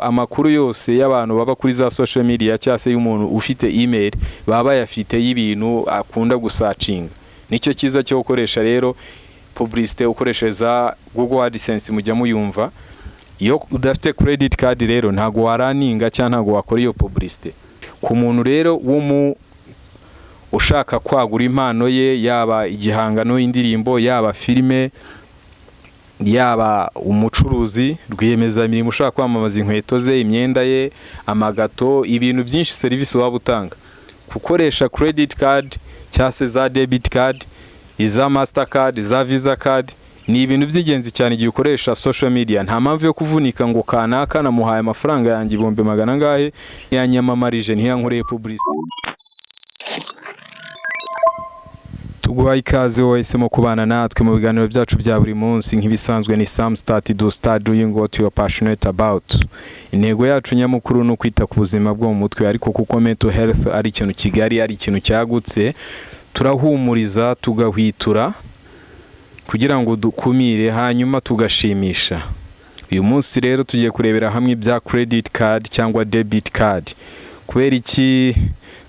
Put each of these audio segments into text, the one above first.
amakuru yose y'abantu baba kuri za social media cyase y'umuntu ufite email baba yafite y'ibintu akunda gusacinga. Nicyo kiza cyo gukoresha rero publicité ukoreshereza Google AdSense mujya muyumva. Iyo udafite credit card rero ntago waraninga cyangwa ntago wakora iyo publicité. Ku muntu rero ushaka kwagura impano ye, yaba igihangano, indirimbo, yaba filime, yaba umucuruzi, rwiyemezamirimo ushaka kwamamaza inkweto ze, imyenda ye, amagato, ibintu byinshi service waba utanga, gukoresha credit card cyangwa se za debit card, iza Mastercard, iza Visa card, ni ibintu by'ingenzi cyane igihe ukoresha social media. Nta mpamvu yo kuvunika ngo kanaka namuhaye amafaranga yanjye 200 ngahe yanyamamarije ntiyankoreye publicity. Tuguhaye ikaze wahisemo kubana natwe mu biganiro byacu bya buri munsi nk'ibisanzwe. Ni Sam Start doing what you are passionate about. Intego yacu nyamukuru no kwita ku buzima bwo mu mutwe, ariko kuko mental health ari ikintu kigari, ari ikintu cyagutse, turahumuriza tugahwitura kugira ngo dukumire hanyuma tugashimisha. Uyu munsi rero tugiye kurebera hamwe ibya credit card cyangwa debit card. Kubera iki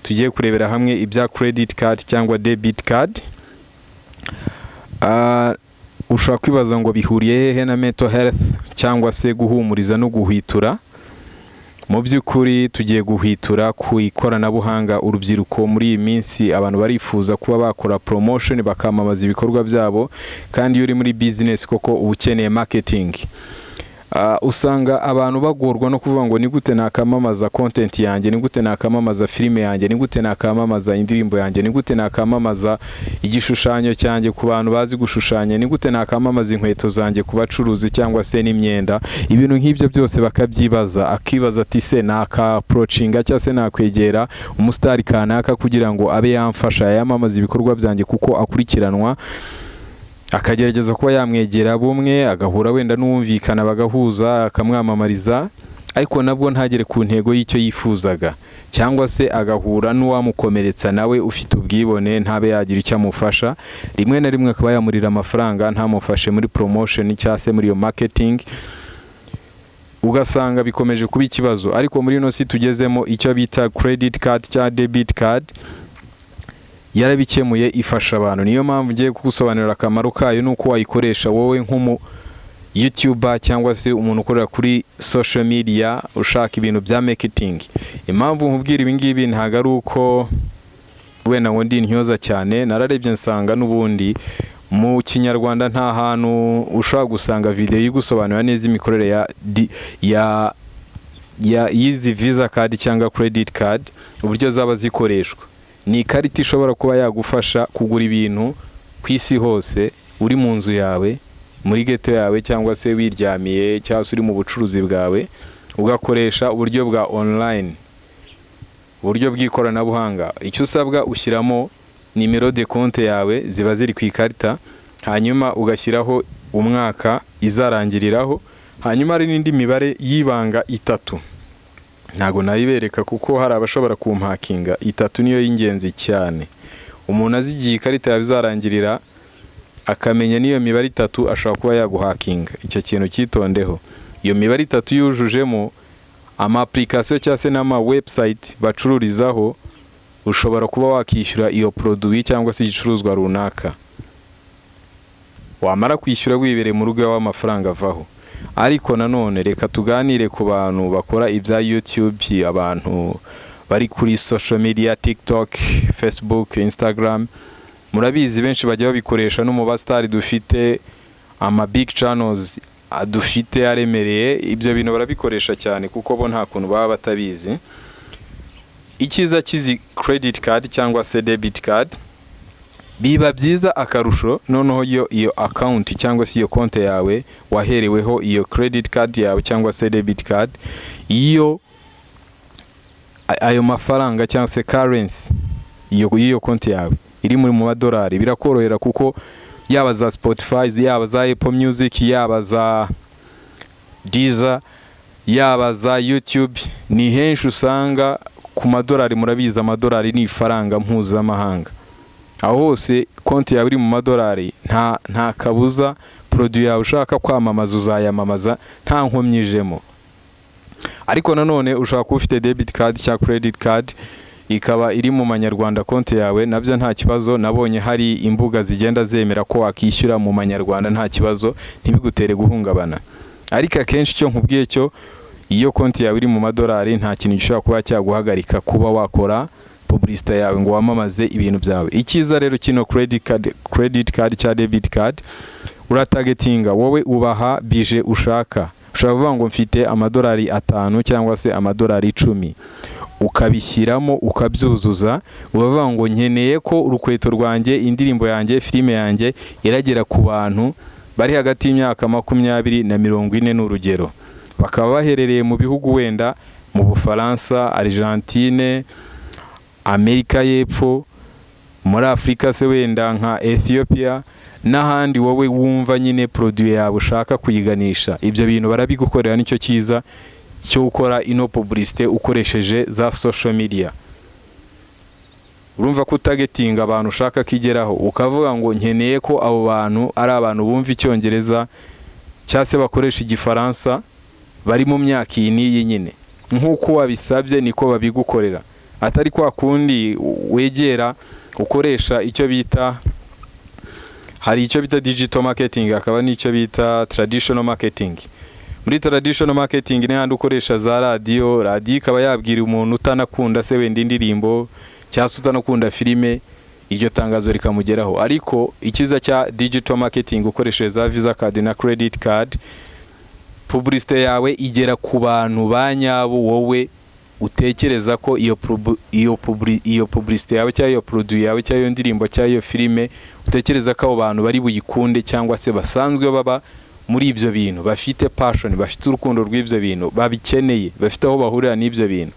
tugiye kurebera hamwe ibya credit card cyangwa debit card? Ushobora kwibaza ngo bihuriye hehe na mental health cyangwa se guhumuriza no guhwitura. Mu by'ukuri tugiye guhwitura ku ikoranabuhanga. Urubyiruko muri iyi minsi abantu barifuza kuba bakora promotion, bakamamaza ibikorwa byabo, kandi iyo uri muri business koko uba ukeneye marketing. Usanga abantu bagorwa no kuvuga ngo ni gute nakamamaza content yanjye, ni gute nakamamaza filime yanjye, ni gute nakamamaza indirimbo yanjye, ni gute nakamamaza igishushanyo cyanjye ku bantu bazi gushushanya, ni gute nakamamaza inkweto zanjye ku bacuruzi cyangwa se n'imyenda. Ibintu nk'ibyo byose bakabyibaza, akibaza ati se naka approachinga cyangwa se nakwegera umustar kanaka kugira ngo abe yamfasha yamamaza ibikorwa byanjye kuko akurikiranwa, akagerageza kuba yamwegera bumwe, agahura wenda n'umvikana bagahuza, akamwamamariza, ariko nabwo ntagere ku ntego y'icyo yifuzaga, cyangwa se agahura n'uwamukomeretsa nawe ufite ubwibone ntabe yagira icyo amufasha. Rimwe na rimwe akaba yamurira amafaranga ntamufashe muri promotion cyangwa se muri yo marketing, ugasanga bikomeje kuba ikibazo. Ariko muri no si tugezemo icyo bita credit card cyangwa debit card yarabikemuye, ifasha abantu. Niyo mpamvu ngiye kugusobanurira akamaro kayo nuko wayikoresha wowe nk'umu YouTuber cyangwa se umuntu ukorera kuri social media ushaka ibintu bya marketing. Impamvu nkubwira ibi ngibi ntago ari uko wenda ngo ndi ntyoza cyane, nararebye nsanga n'ubundi mu Kinyarwanda nta hantu ushaka gusanga video y'igusobanura neza imikorere ya izi Visa card cyangwa credit card, uburyo zaba zikoreshwa. Ni ikarita ishobora kuba yagufasha kugura ibintu ku isi hose, uri mu nzu yawe, muri ghetto yawe, cyangwa se wiryamiye, cyangwa se uri mu bucuruzi bwawe, ugakoresha uburyo bwa online, uburyo bw'ikoranabuhanga. Icyo usabwa ushyiramo nimero de compte yawe ziba ziri ku ikarita, hanyuma ugashyiraho umwaka izarangiriraho, hanyuma hari n'indi mibare y'ibanga 3. Ntago nayibereka kuko hari abashobora kumpakinga. 3 niyo y'ingenzi cyane. Umuntu azigiye ikarita yazarangirira akamenya niyo mibare 3 ashobora kuba yaguhakinga. Icyo kintu cyitondeho. Iyo mibare 3 yujujemo ama application cyangwa se n'ama website bacururizaho, ushobora kuba wakishyura iyo produit cyangwa se igicuruzwa runaka. Wamara kwishyura wibereye mu rugo w'amafaranga avaho. Ariko nanone reka tuganire ku bantu bakora ibya YouTube, abantu bari kuri social media, TikTok, Facebook, Instagram. Murabizi benshi bajya babikoresha no mu bastar dufite ama big channels dufite aremereye. Ibyo bintu barabikoresha cyane kuko bo nta kuntu baba batabizi. Ikiza kizi credit card cyangwa se debit card, biba byiza akarusho noneho iyo account cyangwa se iyo konte yawe wahereweho iyo credit card yawe cyangwa se debit card, iyo ayo mafaranga cyangwa se currency iyo konte yawe iri muri mu madolari, birakorohera kuko yaba za Spotify, yaba za Apple Music, yaba za Deezer, yaba za YouTube, ni henshi usanga ku madolari. Murabiza amadolari ni ifaranga mpuzamahanga. Aho hose konti yawe iri mu madolari, nta kabuza produit yawe ushaka kwamamaza uzayamamaza nta nkomyijemo. ariko nanone ushobora kuba ufite debit card cyangwa credit card ikaba iri mu manyarwanda konti yawe, nabyo nta kibazo. Nabonye hari imbuga zigenda zemera ko wakishyura mu manyarwanda nta kibazo, ntibigutere guhungabana. Ariko akenshi icyo nkubwiye cyo, iyo konti yawe iri mu madolari nta kintu gishobora kuba cyaguhagarika kuba wakora publicité yawe ngo wamamaze ibintu byawe. Ikiza rero kino credit card cya debit card, uratagetinga wowe ubaha bije ushaka. Ushobora kuvuga ngo mfite amadolari 5 cyangwa se amadolari 10, ukabishyiramo ukabyuzuza. Ubavuga ngo nkeneye ko urukweto rwanjye, indirimbo yanjye, filime yanjye iragera ku bantu bari hagati y'imyaka 20 na 40 n'urugero. Bakaba baherereye mu bihugu wenda mu Bufaransa, Argentine, Amerika y'Epfo, muri Afrika se wenda nka Ethiopia n'ahandi wowe wumva nyine produit yawe ushaka kuyiganisha. Ibyo bintu barabigukorera. Nicyo cyiza cyo gukora ino publicité ukoresheje za social media. Urumva ko targeting abantu ushaka kigeraho, ukavuga ngo nkeneye ko abo bantu ari abantu bumva icyongereza cyase bakoresha igifaransa, bari mu myaka iyi nyine. Nkuko wabisabye niko babigukorera, atari kwa kundi wegera ukoresha icyo bita, hari icyo bita digital marketing, akaba n'icyo bita traditional marketing. Muri traditional marketing ni handi ukoresha za radio ikaba yabwira umuntu utanakunda se wenda indirimbo cyangwa utanakunda filime, iryo tangazo rikamugeraho. Ariko ikiza cya digital marketing ukoresheje za Visa card na credit card, publicité yawe igera ku bantu banyabo wowe utekereza ko iyo publicité yawe cyangwa iyo produit yawe cyangwa iyo ndirimbo cyangwa iyo filime utekereza ko abo bantu bari buyikunde, cyangwa se basanzwe baba muri ibyo bintu, bafite passion, bafite urukundo rw'ibyo bintu, babikeneye, bafite aho bahurira n'ibyo bintu.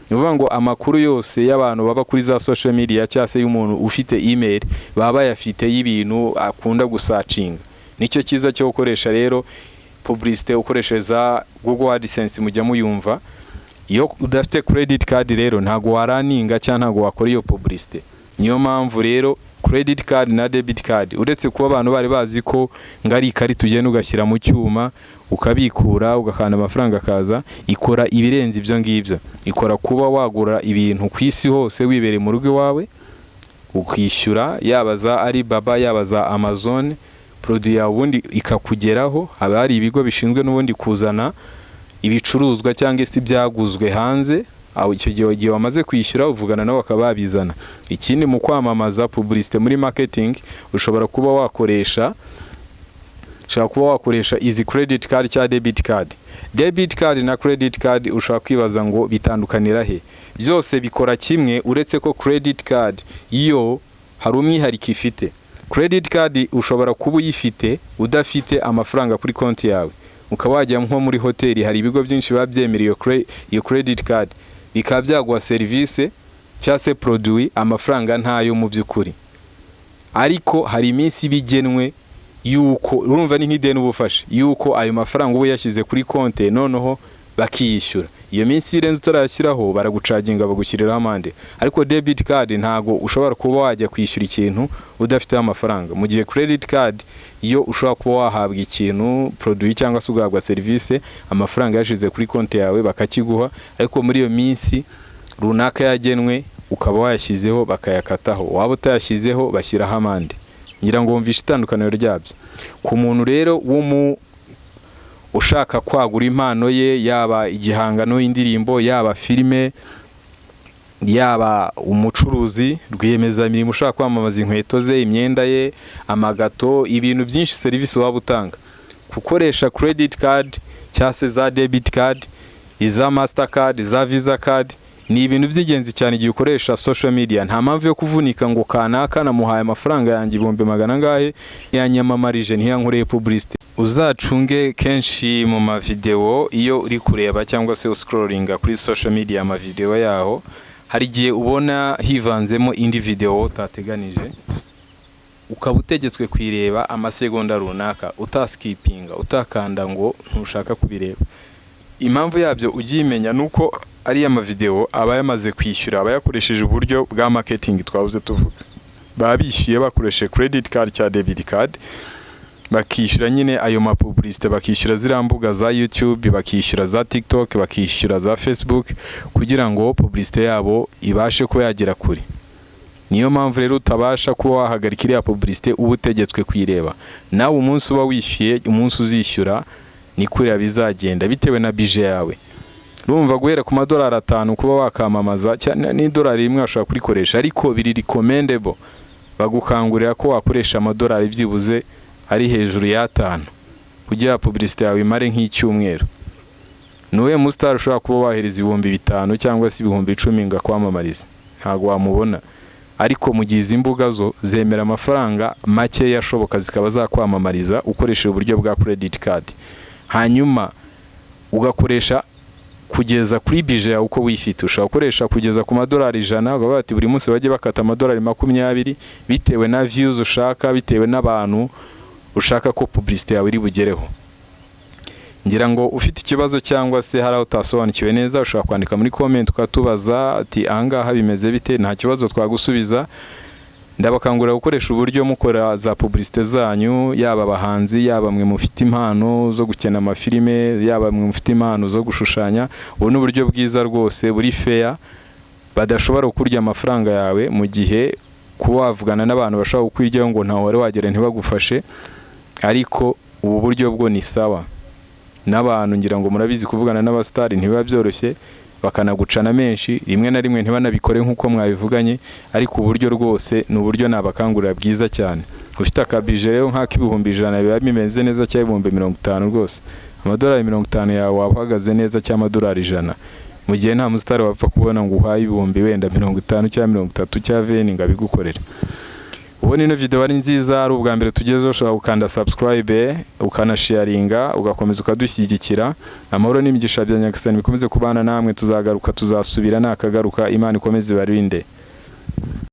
Nuvuga ngo amakuru yose y'abantu baba kuri za social media cyangwa se y'umuntu ufite email baba yafite y'ibintu akunda gusacinga. Nicyo cyiza cyo gukoresha rero publicité ukoresheje Google AdSense. Mujya muyumva, iyo udafite credit card rero ntago waraninga cyangwa ntago wakora iyo publicité. Niyo mpamvu rero credit card na debit card, uretse kuba abantu bari bazi ko ngari kari tugenda ugashyira mu cyuma ukabikura ugakanda amafaranga akaza, ikora ibirenze ibyo ngibyo. Ikora kuba wagura ibintu ku isi hose wibereye mu rugo wawe, ukishyura yabaza Alibaba, yabaza Amazon, produit yawe ubundi ikakugeraho. Haba hari ibigo bishinzwe n'ubundi kuzana ibicuruzwa cyangwa se byaguzwe hanze. Aho icyo gihe wamaze kwishyura uvugana nabo bakababizana. Ikindi mu kwamamaza publicité muri marketing, ushobora kuba wakoresha izi credit card cyangwa debit card. Debit card na credit card ushobora kwibaza ngo bitandukanira he? Byose bikora kimwe, uretse ko credit card yo hari umwihariko ifite. Credit card ushobora kuba uyifite udafite amafaranga kuri konti yawe, ukaba wajya nko muri hoteli, hari ibigo byinshi babyemereye iyo credit card bikaba byaguha service cyangwa se produit amafaranga ntayo mu by'ukuri. Ariko hari iminsi bigenwe yuko, urumva ni nk'ideni ubufashe, yuko ayo mafaranga ubu yashyize kuri konti noneho bakiyishyura. Iyo minsi irenze utarashyiraho baragucaginga, bagushyiriraho amande. Ariko debit card ntago ushobora kuba wajya kwishyura ikintu udafite amafaranga. Mu gihe credit card iyo ushobora kuba wahabwa ikintu, produit cyangwa se ugahabwa service, amafaranga yashize kuri konti yawe bakakiguha, ariko muri iyo minsi runaka yagenwe ukaba wayashyizeho bakayakataho. Waba utayashyizeho bashyiraho amande. Ngira ngo wumvishe itandukaniro ryabyo. Ku muntu rero ushaka kwagura impano ye, yaba igihangano, indirimbo, yaba filime, yaba umucuruzi, rwiyemezamirimo ushaka kwamamaza inkweto ze, imyenda ye, amagato, ibintu byinshi, service waba utanga, gukoresha credit card cyangwa se za debit card, iza Mastercard, za Visa card, ni ibintu by'ingenzi cyane igihe ukoresha social media. Nta mpamvu yo kuvunika ngo kanaka namuhaye amafaranga yanjye 200 ngahe yanyamamarije ntiyankoreye publicity. Uzacunge kenshi mu mavideo iyo uri kureba cyangwa se scrolling kuri social media amavideo yaho, hari gihe ubona hivanzemo indi video utateganije, ukaba utegetswe kwireba amasegonda runaka, utaskipinga, utakanda ngo ntushaka kubireba. Impamvu yabyo ugimenya nuko ari amavideo aba yamaze kwishyura, aba yakoresheje uburyo bwa marketing twavuze tuvuga. Babishyuye bakoresheje credit card cyangwa debit card, bakishyura nyine ayo mapublicité, bakishyura ziriya mbuga za YouTube, bakishyura za TikTok, bakishyura za Facebook kugira ngo publicité yabo ibashe ko yagera kure. Niyo mpamvu rero utabasha kuba wahagarika iriya publicité uba utegetswe kuyireba. Nawe umunsi uba wishyuye, umunsi uzishyura ni kuriya bizagenda bitewe na budget yawe. Urumva guhera ku madolari 5 kuba wakamamaza cyane n'idolari rimwe ashobora kurikoresha, ariko biri recommendable bagukangurira ko wakoresha amadolari byibuze ari hejuru ya 5 kugira publicité yawe imare nk'icyumweru. Nuwe mustar ushobora kuba wahereza 5,000 cyangwa se 10,000 ngakwamamariza, ntago wamubona. Ariko mu gihe izi mbuga zo zemera amafaranga make yashoboka zikaba zakwamamariza ukoresheje uburyo bwa credit card, hanyuma ugakoresha kugeza kuri budget yawe uko wifite. Ushobora gukoresha kugeza ku madolari 100, ugavuga ati buri munsi bajye bakata amadolari 20 bitewe na views ushaka, bitewe n'abantu ushaka ko publicité yawe iri bugereho. Ngira ngo ufite ikibazo cyangwa se hari aho utasobanukiwe neza, ushobora kwandika muri comment ukatubaza ati ahangaha bimeze bite, nta kibazo twagusubiza. Ndabakangurira gukoresha uburyo mukora za publicité zanyu, yaba abahanzi, yaba mwe mufite impano zo gukina amafilime, yaba mwe mufite impano zo gushushanya. Ubu ni uburyo bwiza rwose buri fair, badashobora kurya amafaranga yawe mu gihe kuba wavugana n'abantu bashaka kukwiryaho ngo ntawe wari wagera ntibagufashe. Ariko ubu buryo bwo ni sawa. N'abantu ngira ngo murabizi kuvugana n'abastari ntibiba byoroshye, bakanagucana menshi, rimwe na rimwe ntibanabikore nk'uko mwabivuganye, ariko uburyo rwose ni uburyo nabakangurira bwiza cyane. Ufite akabije rero nk'ak'ibihumbi 100 biba bimeze neza cyangwa 50,000 rwose. Amadolari 50 yawe wahagaze neza cyangwa amadolari 100. Mu gihe nta mustari wapfa kubona ngo uhaye ibihumbi wenda 50 cyangwa 30 cyangwa 20 ngabigukorera. Ubu ni video ari nziza, ari ubwa mbere tugezeho, ushobora gukanda subscribe, ukanasharinga, ugakomeza ukadushyigikira. Amahoro n'imigisha bya Nyagasani bikomeze kubana namwe, tuzagaruka tuzasubira nakagaruka. Imana ikomeze barinde.